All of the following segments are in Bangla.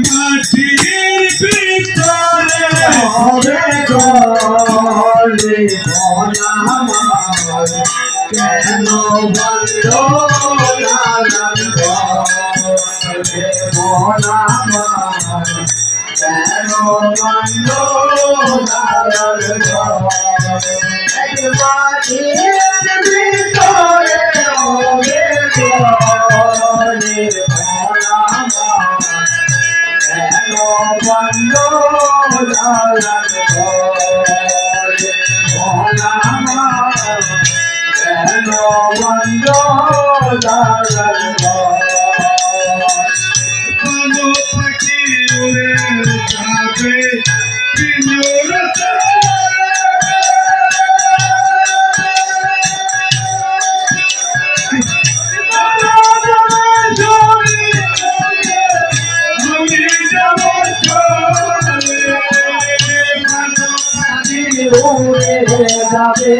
মাটির ভিতরে হবে গলে আমার কেন বন্ধ লাগান গলে আমার কেন বন্ধ লাগান গলে মাটির ভিতরে হবে গলে বন্ধ লাগান গলে কেন বন্ধ লাগান গলে পাখি উড়ে যাবে পিঞ্জর উড়ে যাবে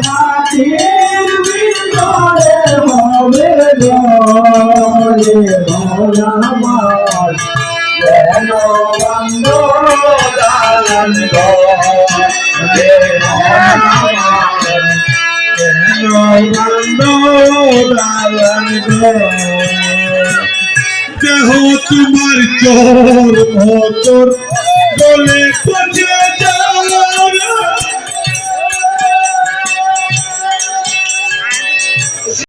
মাটির ভিতরে হবে গলে আমার কেন বন্ধ লাগান গলে কেন বন্ধ লাগান গলে দেহ তোমার চোর ভোতর বলে পচে